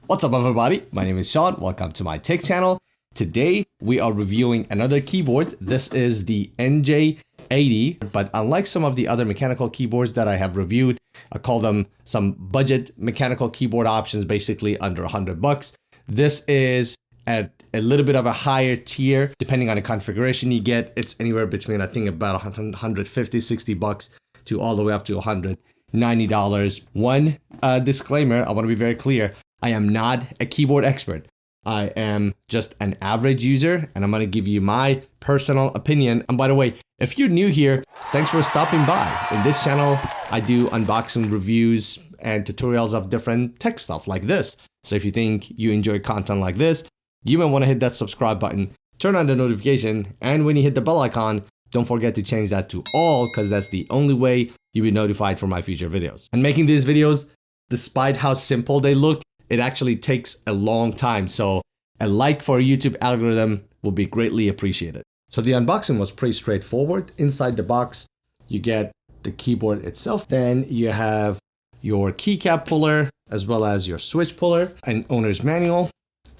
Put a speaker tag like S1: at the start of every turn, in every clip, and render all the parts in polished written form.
S1: What's up everybody, my name is Sean, welcome to my tech channel. Today we are reviewing another keyboard. This is the Nj80, but unlike some of the other mechanical keyboards that I have reviewed, I call them some budget mechanical keyboard options, basically under $100. This is at a little bit of a higher tier, depending on the configuration you get. It's anywhere between, I think, about $150-$60 to all the way up to $190. One disclaimer, I want to be very clear. I am not a keyboard expert. I am just an average user, and I'm going to give you my personal opinion. And by the way, if you're new here, thanks for stopping by. In this channel, I do unboxing reviews and tutorials of different tech stuff like this. So if you think you enjoy content like this, you may want to hit that subscribe button, turn on the notification, and when you hit the bell icon, don't forget to change that to all, because that's the only way you'll be notified for my future videos. And making these videos, despite how simple they look, it actually takes a long time. So a like for a YouTube algorithm will be greatly appreciated. So the unboxing was pretty straightforward. Inside the box, you get the keyboard itself. Then you have your keycap puller, as well as your switch puller, and owner's manual.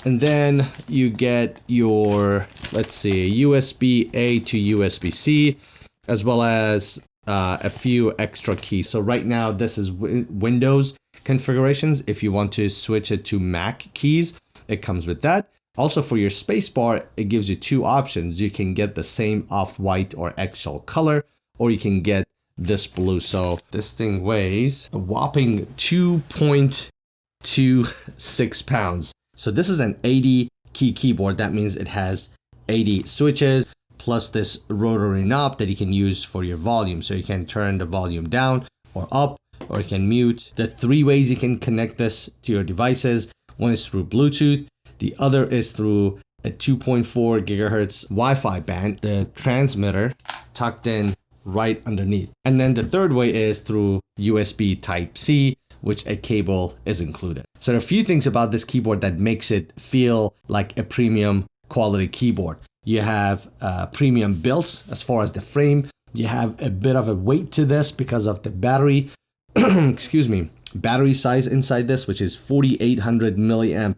S1: And then you get your, let's see, USB-A to USB-C, as well as a few extra keys. So right now, this is Windows configurations. If you want to switch it to Mac keys, it comes with that. Also for your spacebar, it gives you two options. You can get the same off-white or eggshell color, or you can get this blue. So this thing weighs a whopping 2.26 pounds. So this is an 80 key keyboard. That means it has 80 switches, plus this rotary knob that you can use for your volume. So you can turn the volume down or up, or you can mute. The three ways you can connect this to your devices. One is through Bluetooth. The other is through a 2.4 gigahertz Wi-Fi band, the transmitter tucked in right underneath. And then the third way is through USB Type-C, which a cable is included. So there are a few things about this keyboard that makes it feel like a premium quality keyboard. You have premium builds as far as the frame. You have a bit of a weight to this because of the battery, excuse me, battery size inside this, which is 4,800 milliamp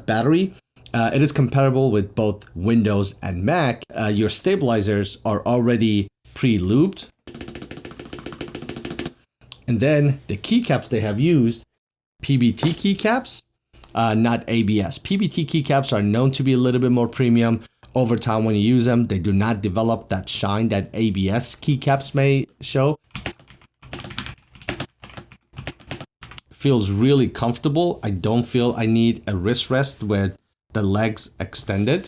S1: battery. It is compatible with both Windows and Mac. Your stabilizers are already pre-lubed. And then the keycaps they have used, PBT keycaps, not ABS. PBT keycaps are known to be a little bit more premium. Over time when you use them, they do not develop that shine that ABS keycaps may show. Feels really comfortable. I don't feel I need a wrist rest with the legs extended.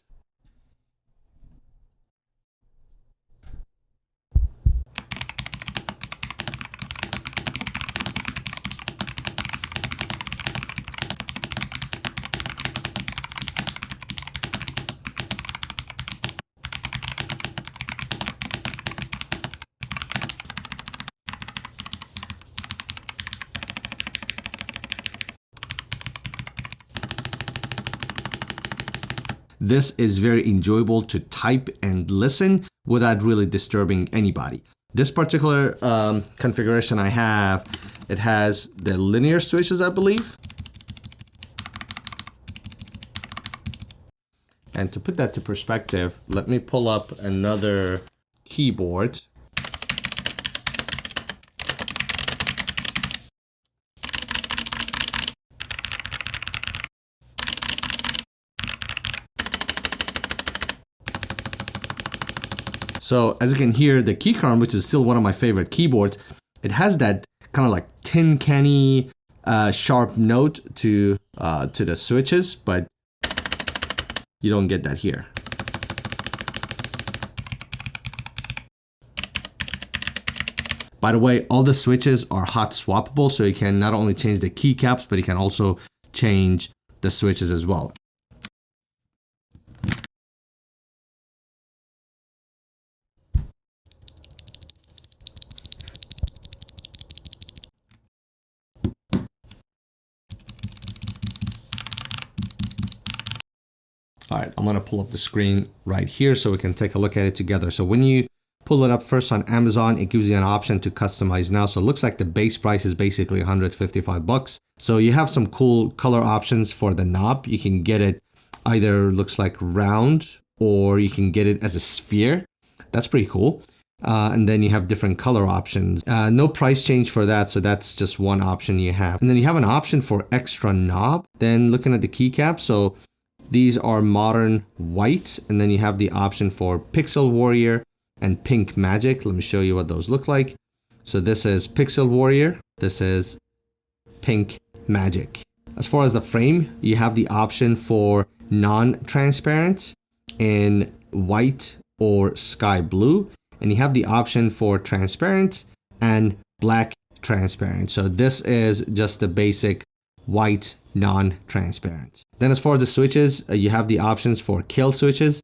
S1: This is very enjoyable to type and listen without really disturbing anybody. This particular configuration I have, it has the linear switches, I believe. And to put that to perspective, let me pull up another keyboard. So as you can hear, the keycharm, which is still one of my favorite keyboards, it has that kind of like tin canny sharp note to the switches, but you don't get that here. By the way, all the switches are hot swappable, so you can not only change the keycaps, but you can also change the switches as well. All right, I'm gonna pull up the screen right here so we can take a look at it together. So when you pull it up first on Amazon, it gives you an option to customize now. So it looks like the base price is basically 155 bucks. So you have some cool color options for the knob. You can get it either looks like round, or you can get it as a sphere. That's pretty cool. And then you have different color options. No price change for that, so that's just one option you have. And then you have an option for extra knob. Then looking at the keycaps, so these are modern white, and then you have the option for Pixel Warrior and Pink Magic. Let me show you what those look like. So this is Pixel Warrior, this is Pink Magic. As far as the frame, you have the option for non-transparent in white or sky blue, and you have the option for transparent and black transparent. So this is just the basic white non-transparent. Then as far as the switches, you have the options for Kailh switches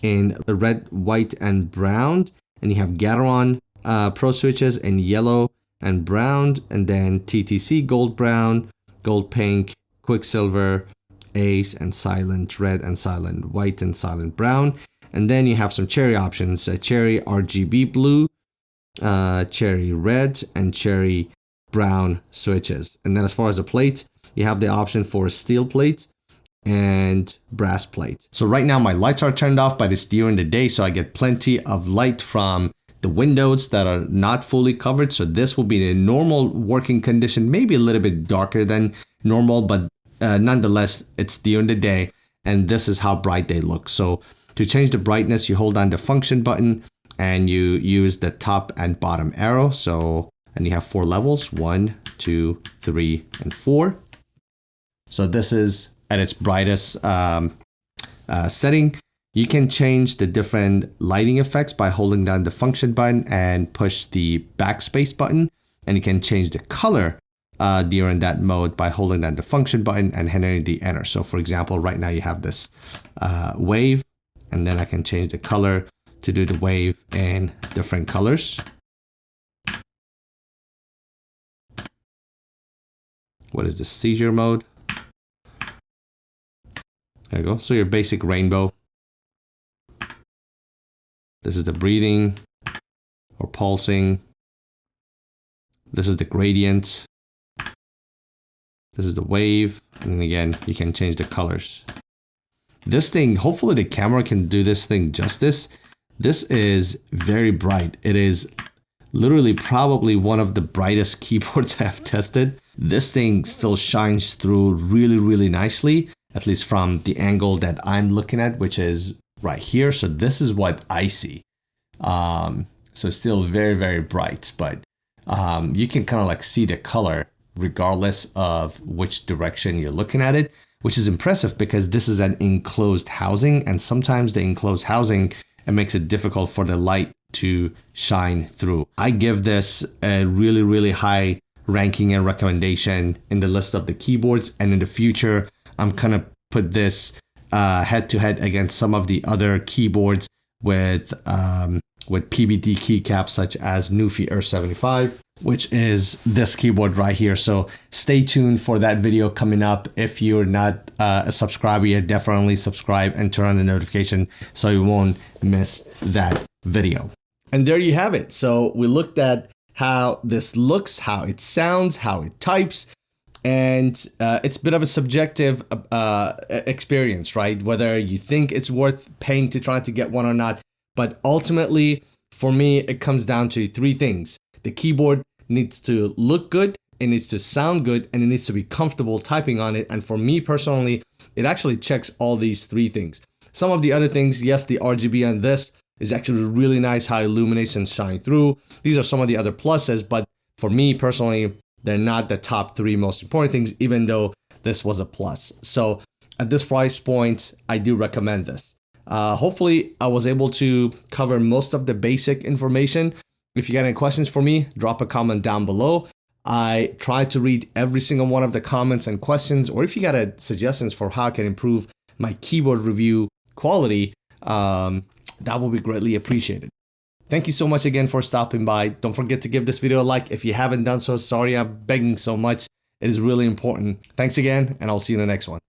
S1: in red, white, and brown, and you have Gateron Pro switches in yellow and brown, and then TTC gold brown, gold pink, Quicksilver, Ace, and silent red, and silent white, and silent brown. And then you have some cherry options, cherry RGB blue, cherry red, and cherry brown switches. And then as far as the plate, you have the option for steel plate and brass plate. So right now my lights are turned off, but it's during the day, so I get plenty of light from the windows that are not fully covered. So this will be the normal working condition, maybe a little bit darker than normal, but nonetheless, it's during the day, and this is how bright they look. So to change the brightness, you hold down the function button and you use the top and bottom arrow. So, and you have 4 levels, 1, 2, 3, and 4. So this is at its brightest setting. You can change the different lighting effects by holding down the function button and push the backspace button. And you can change the color during that mode by holding down the function button and hitting the enter. So for example, right now you have this wave, and then I can change the color to do the wave in different colors. What is the seizure mode? There you go. So your basic rainbow. This is the breathing or pulsing. This is the gradient. This is the wave. And then again, you can change the colors. This thing, hopefully the camera can do this thing justice. This is very bright. It is literally probably one of the brightest keyboards I have tested. This thing still shines through really, really nicely, at least from the angle that I'm looking at, which is right here. So this is what I see. So it's still very, very bright, but you can kind of like see the color regardless of which direction you're looking at it, which is impressive because this is an enclosed housing, and sometimes the enclosed housing, it makes it difficult for the light to shine through. I give this a really, really high ranking and recommendation in the list of the keyboards, and in the future, I'm gonna put this head to head against some of the other keyboards with PBD keycaps such as Newfie Earth 75, which is this keyboard right here. So stay tuned for that video coming up. If you're not a subscriber yet, definitely subscribe and turn on the notification so you won't miss that video. And there you have it. So we looked at how this looks, how it sounds, how it types, and it's a bit of a subjective experience, right? Whether you think it's worth paying to try to get one or not. But ultimately, for me, it comes down to 3 things. The keyboard needs to look good, it needs to sound good, and it needs to be comfortable typing on it. And for me personally, it actually checks all these 3 things. Some of the other things, yes, the RGB on this is actually really nice, how illuminations shine through. These are some of the other pluses, but for me personally, they're not the top 3 most important things, even though this was a plus. So at this price point, I do recommend this. Hopefully I was able to cover most of the basic information. If you got any questions for me, drop a comment down below. I try to read every single one of the comments and questions, or if you got suggestions for how I can improve my keyboard review quality, that will be greatly appreciated. Thank you so much again for stopping by. Don't forget to give this video a like if you haven't done so. Sorry, I'm begging so much. It is really important. Thanks again, and I'll see you in the next one.